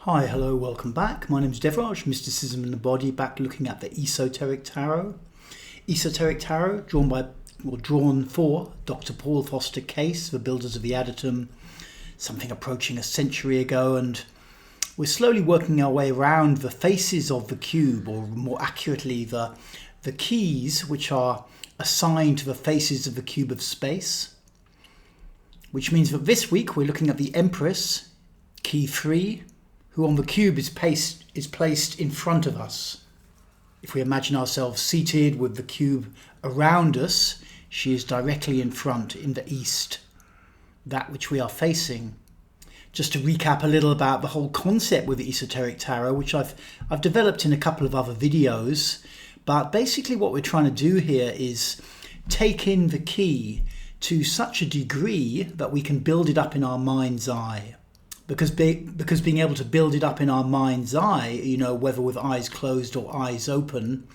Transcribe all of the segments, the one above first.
Hi, hello, welcome back. My name is Devraj, Mysticism in the Body, back looking at the Esoteric Tarot. Esoteric Tarot, drawn for Dr. Paul Foster Case, the builders of the Adytum, something approaching a century ago, and we're slowly working our way around the faces of the cube, or more accurately, the keys which are assigned to the faces of the cube of space. Which means that this week we're looking at the Empress, key 3, who on the cube is placed in front of us. If we imagine ourselves seated with the cube around us, she is directly in front, in the east, that which we are facing. Just to recap a little about the whole concept with the Esoteric Tarot, which I've developed in a couple of other videos, but basically what we're trying to do here is take in the key to such a degree that we can build it up in our mind's eye. Because being able to build it up in our mind's eye, whether with eyes closed or eyes open,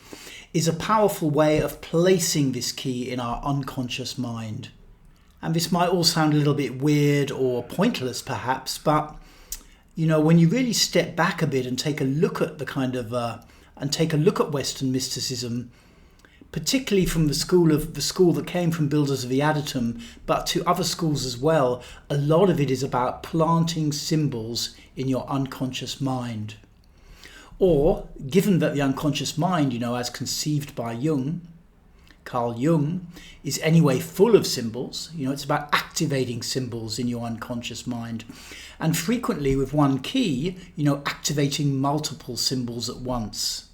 is a powerful way of placing this key in our unconscious mind. And this might all sound a little bit weird or pointless perhaps, but when you really step back a bit and take a look at Western mysticism, particularly from the school that came from builders of the Adytum, but to other schools as well, a lot of it is about planting symbols in your unconscious mind. Or, given that the unconscious mind, as conceived by Carl Jung, is anyway full of symbols, it's about activating symbols in your unconscious mind. And frequently with one key, activating multiple symbols at once.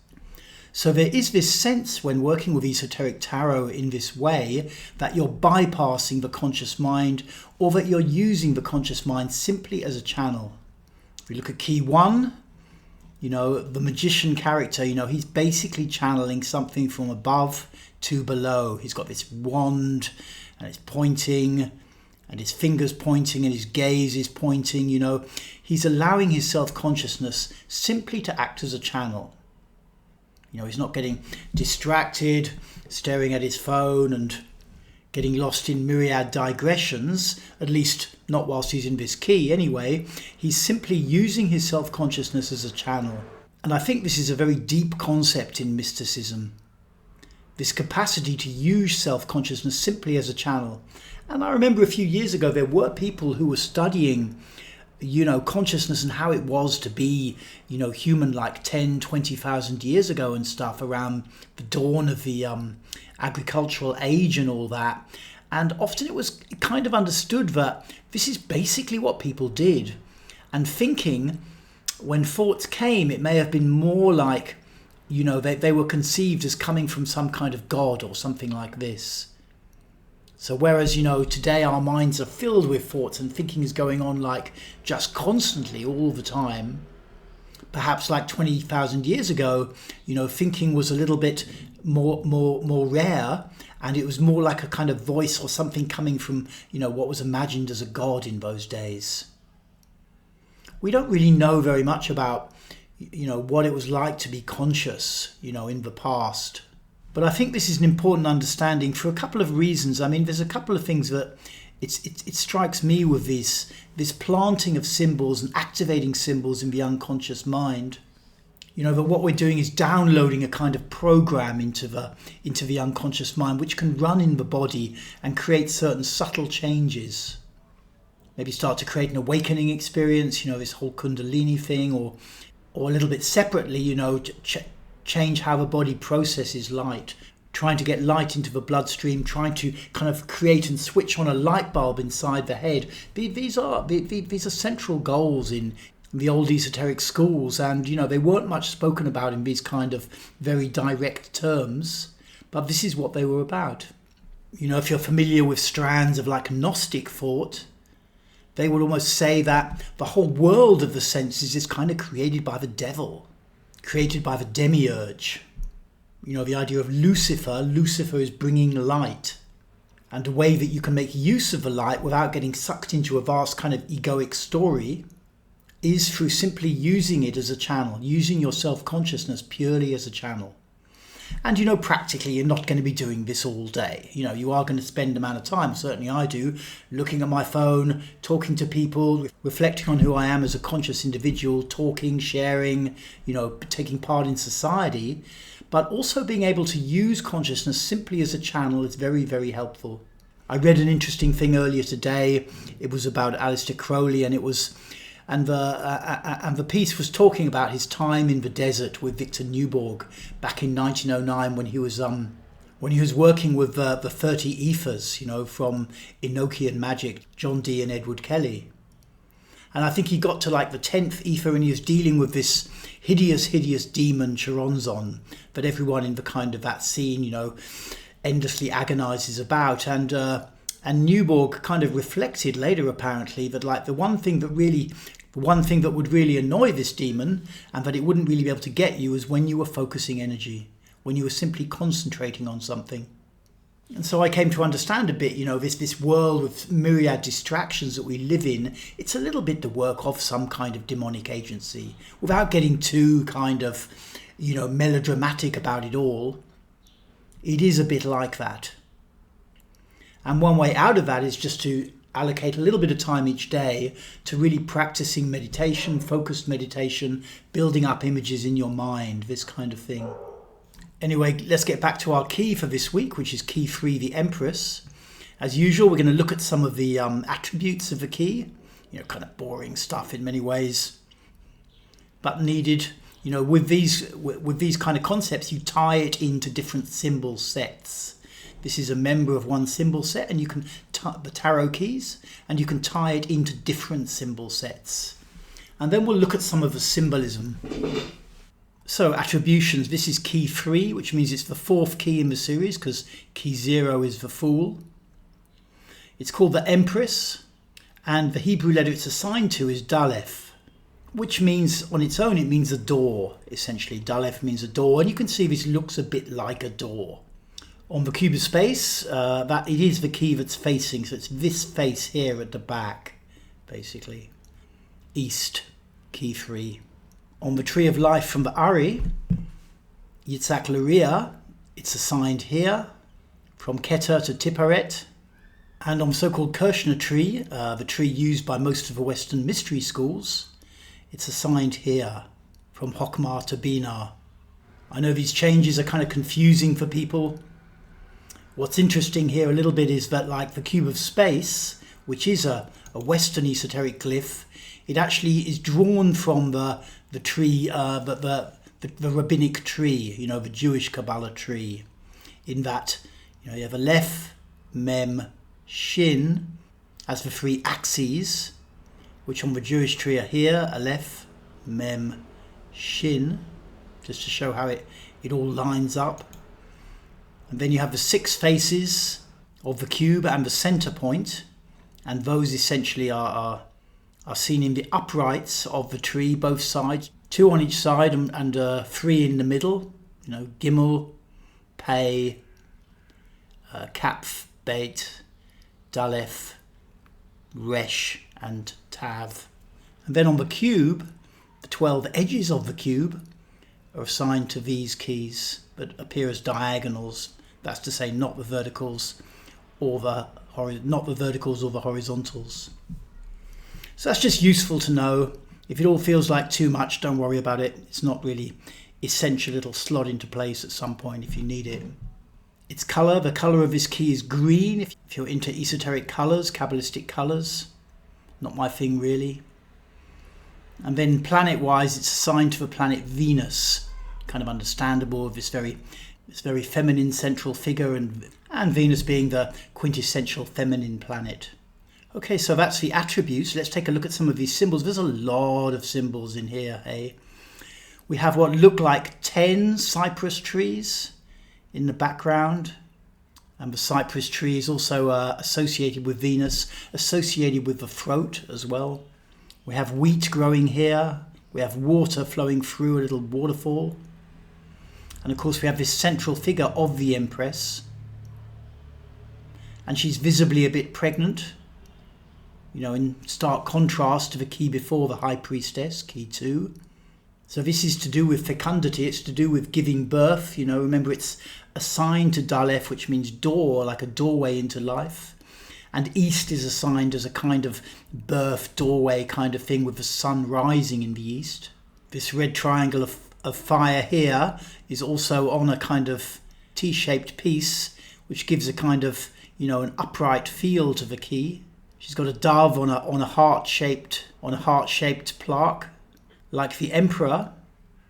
So there is this sense when working with Esoteric Tarot in this way that you're bypassing the conscious mind, or that you're using the conscious mind simply as a channel. If we look at key 1, the magician character, he's basically channeling something from above to below. He's got this wand and it's pointing and his fingers pointing and his gaze is pointing, He's allowing his self-consciousness simply to act as a channel. He's not getting distracted, staring at his phone and getting lost in myriad digressions, at least not whilst he's in this key anyway. He's simply using his self-consciousness as a channel. And I think this is a very deep concept in mysticism. This capacity to use self-consciousness simply as a channel. And I remember a few years ago there were people who were studying consciousness and how it was to be, human like 10, 20,000 years ago and stuff, around the dawn of the agricultural age and all that. And often it was kind of understood that this is basically what people did. And thinking, when thoughts came, it may have been more like, they were conceived as coming from some kind of God or something like this. So whereas, today our minds are filled with thoughts and thinking is going on like just constantly all the time, perhaps like 20,000 years ago, thinking was a little bit more rare, and it was more like a kind of voice or something coming from, what was imagined as a god in those days. We don't really know very much about, what it was like to be conscious, in the past. But I think this is an important understanding for a couple of reasons. I mean, there's a couple of things that it strikes me with this planting of symbols and activating symbols in the unconscious mind. That what we're doing is downloading a kind of program into the unconscious mind, which can run in the body and create certain subtle changes. Maybe start to create an awakening experience, this whole Kundalini thing, or a little bit separately, change how the body processes light, trying to get light into the bloodstream, trying to kind of create and switch on a light bulb inside the head. These are central goals in the old esoteric schools, and they weren't much spoken about in these kind of very direct terms, but this is what they were about. If you're familiar with strands of like Gnostic thought, they would almost say that the whole world of the senses is kind of created by the devil, created by the demiurge. The idea of Lucifer. Lucifer is bringing light. And a way that you can make use of the light without getting sucked into a vast kind of egoic story is through simply using it as a channel, using your self-consciousness purely as a channel. And practically you're not going to be doing this all day. You are going to spend an amount of time, certainly I do, looking at my phone, talking to people, reflecting on who I am as a conscious individual, talking, sharing, taking part in society. But also being able to use consciousness simply as a channel is very, very helpful. I read an interesting thing earlier today. It was about Aleister Crowley, and the piece was talking about his time in the desert with Victor Newborg back in 1909 when he was working with the 30 ethers, from Enochian magic, John Dee and Edward Kelly. And I think he got to like the 10th ether, and he was dealing with this hideous demon Choronzon that everyone in the kind of that scene, endlessly agonizes about. And Newborg kind of reflected later, apparently, that like the one thing that would really annoy this demon, and that it wouldn't really be able to get you, is when you were focusing energy, when you were simply concentrating on something. And so I came to understand a bit, this world with myriad distractions that we live in, it's a little bit the work of some kind of demonic agency, without getting too kind of, melodramatic about it all. It is a bit like that. And one way out of that is just to allocate a little bit of time each day to really practicing meditation, focused meditation, building up images in your mind, this kind of thing. Anyway, let's get back to our key for this week, which is key 3, the Empress. As usual, we're going to look at some of the attributes of the key, kind of boring stuff in many ways, but needed. With these kind of concepts, you tie it into different symbol sets. This is a member of one symbol set, and you can the tarot keys, and you can tie it into different symbol sets. And then we'll look at some of the symbolism. So attributions, this is key 3, which means it's the 4th key in the series, because key 0 is the Fool. It's called the Empress, and the Hebrew letter it's assigned to is Daleth, which means on its own, it means a door, essentially. Daleth means a door, and you can see this looks a bit like a door. On the cube of space, that it is the key that's facing, so it's this face here at the back, basically. East, key 3. On the tree of life from the Ari, Yitzhak Luria, it's assigned here, from Keter to Tiparet. And on the so-called Kirshner tree, the tree used by most of the Western mystery schools, it's assigned here, from Hokmah to Binah. I know these changes are kind of confusing for people. What's interesting here a little bit is that like the cube of space, which is a Western esoteric glyph, it actually is drawn from the tree, the rabbinic tree, the Jewish Kabbalah tree, in that you have Aleph, Mem, Shin as the 3 axes, which on the Jewish tree are here, Aleph, Mem, Shin, just to show how it all lines up. And then you have the 6 faces of the cube and the center point, and those essentially are seen in the uprights of the tree, both sides, 2 on each side and 3 in the middle. Gimel, Pei, Kapf, Beit, Daleth, Resh, and Tav. And then on the cube, the 12 edges of the cube are assigned to these keys that appear as diagonals. That's to say, not the verticals or the horizontals. So that's just useful to know. If it all feels like too much, don't worry about it. It's not really essential. It'll slot into place at some point if you need it. Its color, the color of this key is green. If you're into esoteric colors, Kabbalistic colors, not my thing really. And then planet-wise, it's assigned to the planet Venus. Kind of understandable with this very feminine central figure, and Venus being the quintessential feminine planet. Okay, so that's the attributes. Let's take a look at some of these symbols. There's a lot of symbols in here, hey? We have what look like 10 cypress trees in the background. And the cypress tree is also associated with Venus, associated with the throat as well. We have wheat growing here. We have water flowing through a little waterfall. And of course we have this central figure of the Empress. And she's visibly a bit pregnant, in stark contrast to the key before, the High Priestess, key 2. So this is to do with fecundity, it's to do with giving birth. Remember, it's assigned to Daleth, which means door, like a doorway into life. And east is assigned as a kind of birth doorway kind of thing, with the sun rising in the east. This red triangle of fire here is also on a kind of T-shaped piece, which gives a kind of, an upright feel to the key. She's got a dove on a heart-shaped plaque, like the Emperor.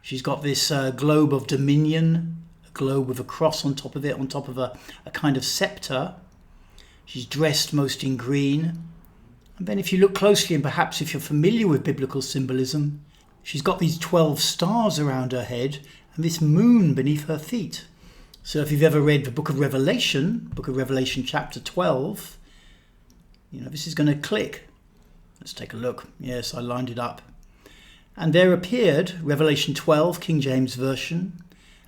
She's got this globe of dominion, a globe with a cross on top of it, on top of a kind of scepter. She's dressed most in green. And then if you look closely, and perhaps if you're familiar with biblical symbolism, she's got these 12 stars around her head and this moon beneath her feet. So if you've ever read the book of Revelation chapter 12, this is going to click. Let's take a look. Yes, I lined it up. And there appeared, Revelation 12, King James Version,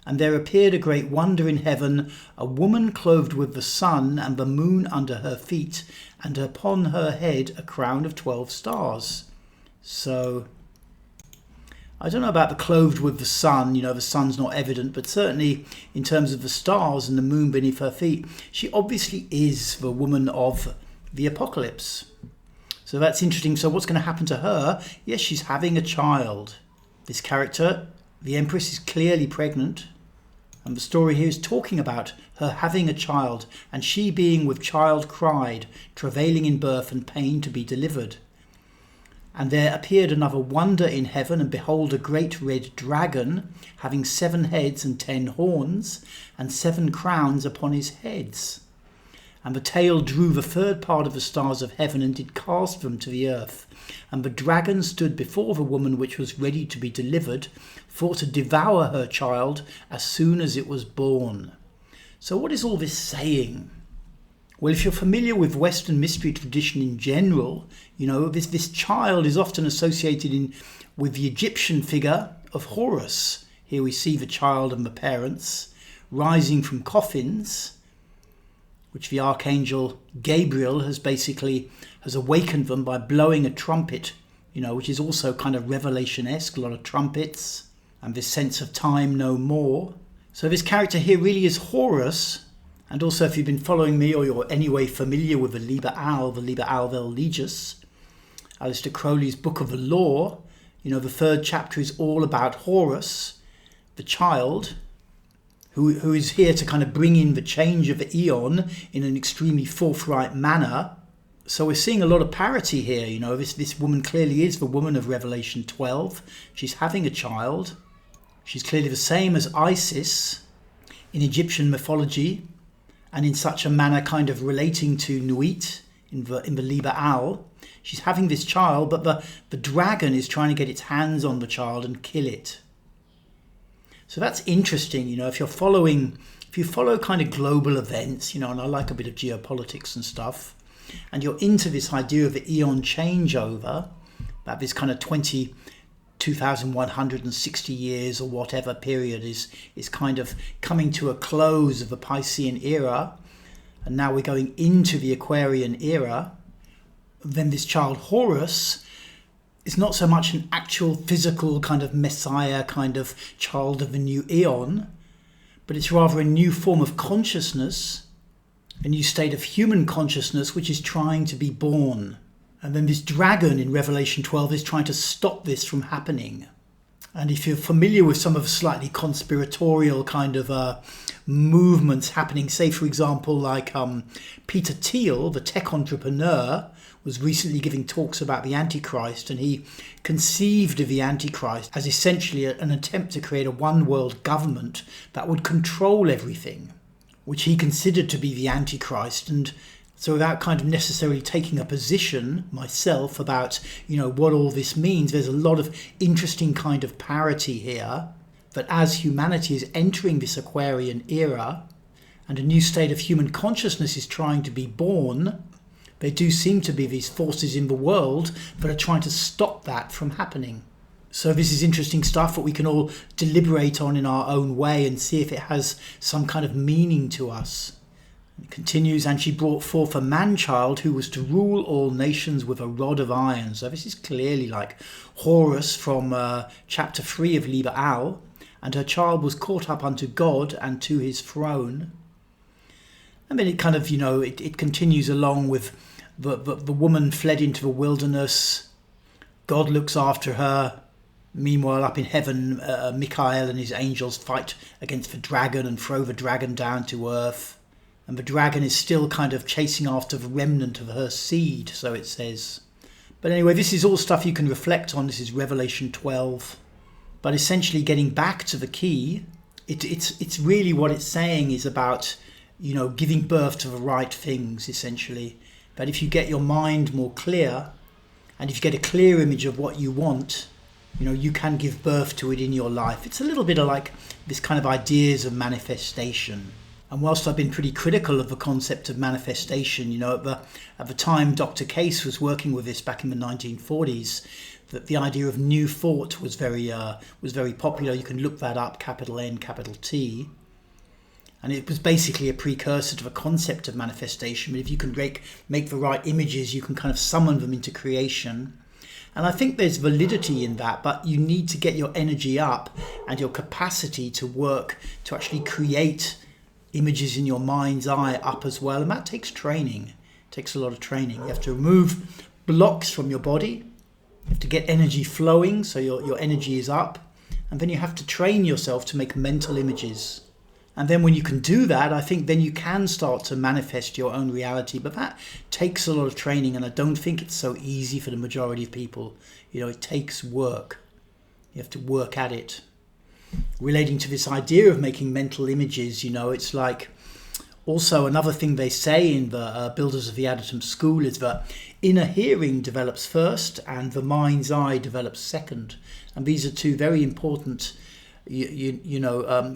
and there appeared a great wonder in heaven, a woman clothed with the sun and the moon under her feet, and upon her head a crown of 12 stars. So, I don't know about the clothed with the sun, the sun's not evident, but certainly in terms of the stars and the moon beneath her feet, she obviously is the woman of the apocalypse. So that's interesting. So what's going to happen to her? Yes, she's having a child. This character, the Empress, is clearly pregnant. And the story here is talking about her having a child, and she being with child cried, travailing in birth and pain to be delivered. And there appeared another wonder in heaven, and behold, a great red dragon, having 7 heads and 10 horns, and 7 crowns upon his heads. And the tail drew the third part of the stars of heaven, and did cast them to the earth. And the dragon stood before the woman which was ready to be delivered, for to devour her child as soon as it was born. So what is all this saying? Well, if you're familiar with Western mystery tradition in general, this child is often associated with the Egyptian figure of Horus. Here we see the child and the parents rising from coffins, which the archangel Gabriel has awakened them by blowing a trumpet, which is also kind of Revelation-esque, a lot of trumpets and this sense of time no more. So this character here really is Horus. And also, if you've been following me or you're anyway familiar with the Liber Vel Legis, Aleister Crowley's Book of the Law, the 3rd chapter is all about Horus, the child, who is here to kind of bring in the change of the eon in an extremely forthright manner. So we're seeing a lot of parity here. This woman clearly is the woman of Revelation 12. She's having a child. She's clearly the same as Isis in Egyptian mythology, and in such a manner kind of relating to Nuit in the Liber Al. She's having this child, but the dragon is trying to get its hands on the child and kill it. So that's interesting, if you follow kind of global events, and I like a bit of geopolitics and stuff, and you're into this idea of the eon changeover, that this kind of 2,160 years or whatever period is kind of coming to a close of the Piscean era, and now we're going into the Aquarian era, then this child Horus is not so much an actual physical kind of messiah, kind of child of a new eon, but it's rather a new form of consciousness, a new state of human consciousness which is trying to be born. And then this dragon in Revelation 12 is trying to stop this from happening. And if you're familiar with some of the slightly conspiratorial kind of movements happening, say for example like Peter Thiel, the tech entrepreneur, was recently giving talks about the Antichrist, and he conceived of the Antichrist as essentially an attempt to create a one world government that would control everything, which he considered to be the Antichrist. And so without kind of necessarily taking a position myself about, what all this means, there's a lot of interesting kind of parity here, that as humanity is entering this Aquarian era and a new state of human consciousness is trying to be born, there do seem to be these forces in the world that are trying to stop that from happening. So this is interesting stuff that we can all deliberate on in our own way and see if it has some kind of meaning to us. It continues, and she brought forth a man-child who was to rule all nations with a rod of iron. So this is clearly like Horus from chapter 3 of Liber Al. And her child was caught up unto God and to his throne. And then it kind of, it continues along with the woman fled into the wilderness. God looks after her. Meanwhile, up in heaven, Michael and his angels fight against the dragon and throw the dragon down to earth. And the dragon is still kind of chasing after the remnant of her seed, so it says. But anyway, this is all stuff you can reflect on. This is Revelation 12. But essentially getting back to the key, it's really what it's saying is about, giving birth to the right things, essentially. That if you get your mind more clear, and if you get a clear image of what you want, you can give birth to it in your life. It's a little bit of like this kind of ideas of manifestation. And whilst I've been pretty critical of the concept of manifestation, at the time Dr. Case was working with this back in the 1940s, that the idea of new thought was very popular. You can look that up, capital N, capital T. And it was basically a precursor to the concept of manifestation. But if you can make the right images, you can kind of summon them into creation. And I think there's validity in that, but you need to get your energy up and your capacity to work to actually create images in your mind's eye up as well. And that takes training. It takes a lot of training. You have to remove blocks from your body. You have to get energy flowing so your energy is up. And then you have to train yourself to make mental images. And then when you can do that, I think then you can start to manifest your own reality. But that takes a lot of training, and I don't think it's so easy for the majority of people. It takes work. You have to work at it. Relating to this idea of making mental images, it's like also another thing they say in the Builders of the Adytum school is that inner hearing develops first and the mind's eye develops second. And these are two very important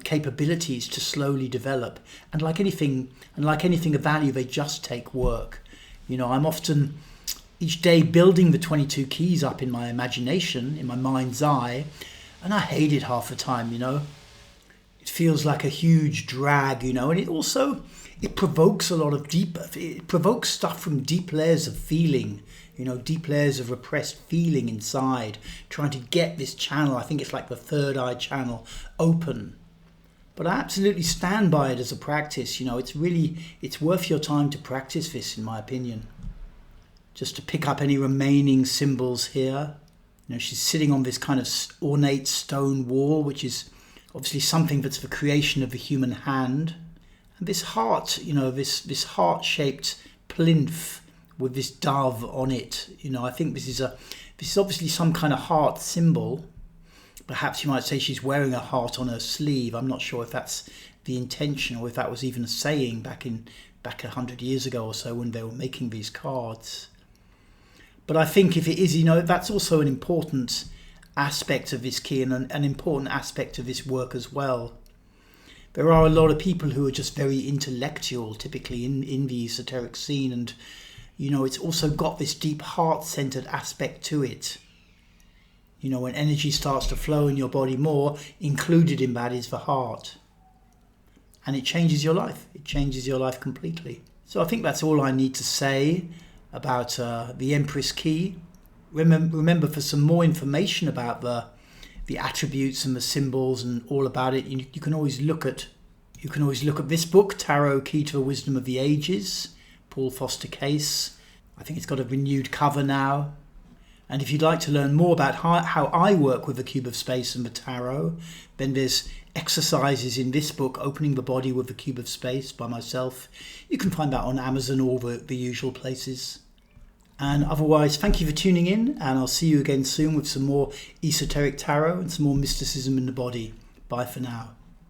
capabilities to slowly develop. And like anything of value, they just take work. I'm often each day building the 22 keys up in my imagination, in my mind's eye, and I hate it half the time. It feels like a huge drag, and it provokes it provokes stuff from deep layers of feeling, deep layers of repressed feeling inside, trying to get this channel, I think it's like the third eye channel, open. But I absolutely stand by it as a practice. It's worth your time to practice this, in my opinion. Just to pick up any remaining symbols here. She's sitting on this kind of ornate stone wall, which is obviously something that's the creation of the human hand. And this heart, this heart-shaped plinth with this dove on it. I think this is obviously some kind of heart symbol. Perhaps you might say she's wearing a heart on her sleeve. I'm not sure if that's the intention or if that was even a saying back 100 years ago or so when they were making these cards. But I think if it is, that's also an important aspect of this key and an important aspect of this work as well. There are a lot of people who are just very intellectual, typically in the esoteric scene, and it's also got this deep heart-centered aspect to it. When energy starts to flow in your body more, included in that is the heart. And it changes your life. It changes your life completely. So I think that's all I need to say about the Empress key. Remember, for some more information about the attributes and the symbols and all about it, you can always look at this book, Tarot: Key to the Wisdom of the Ages, Paul Foster Case. I think it's got a renewed cover now. And if you'd like to learn more about how I work with the Cube of Space and the Tarot, then there's exercises in this book, Opening the Body with the Cube of Space by myself. You can find that on Amazon or the usual places. And otherwise, thank you for tuning in, and I'll see you again soon with some more esoteric tarot and some more mysticism in the body. Bye for now.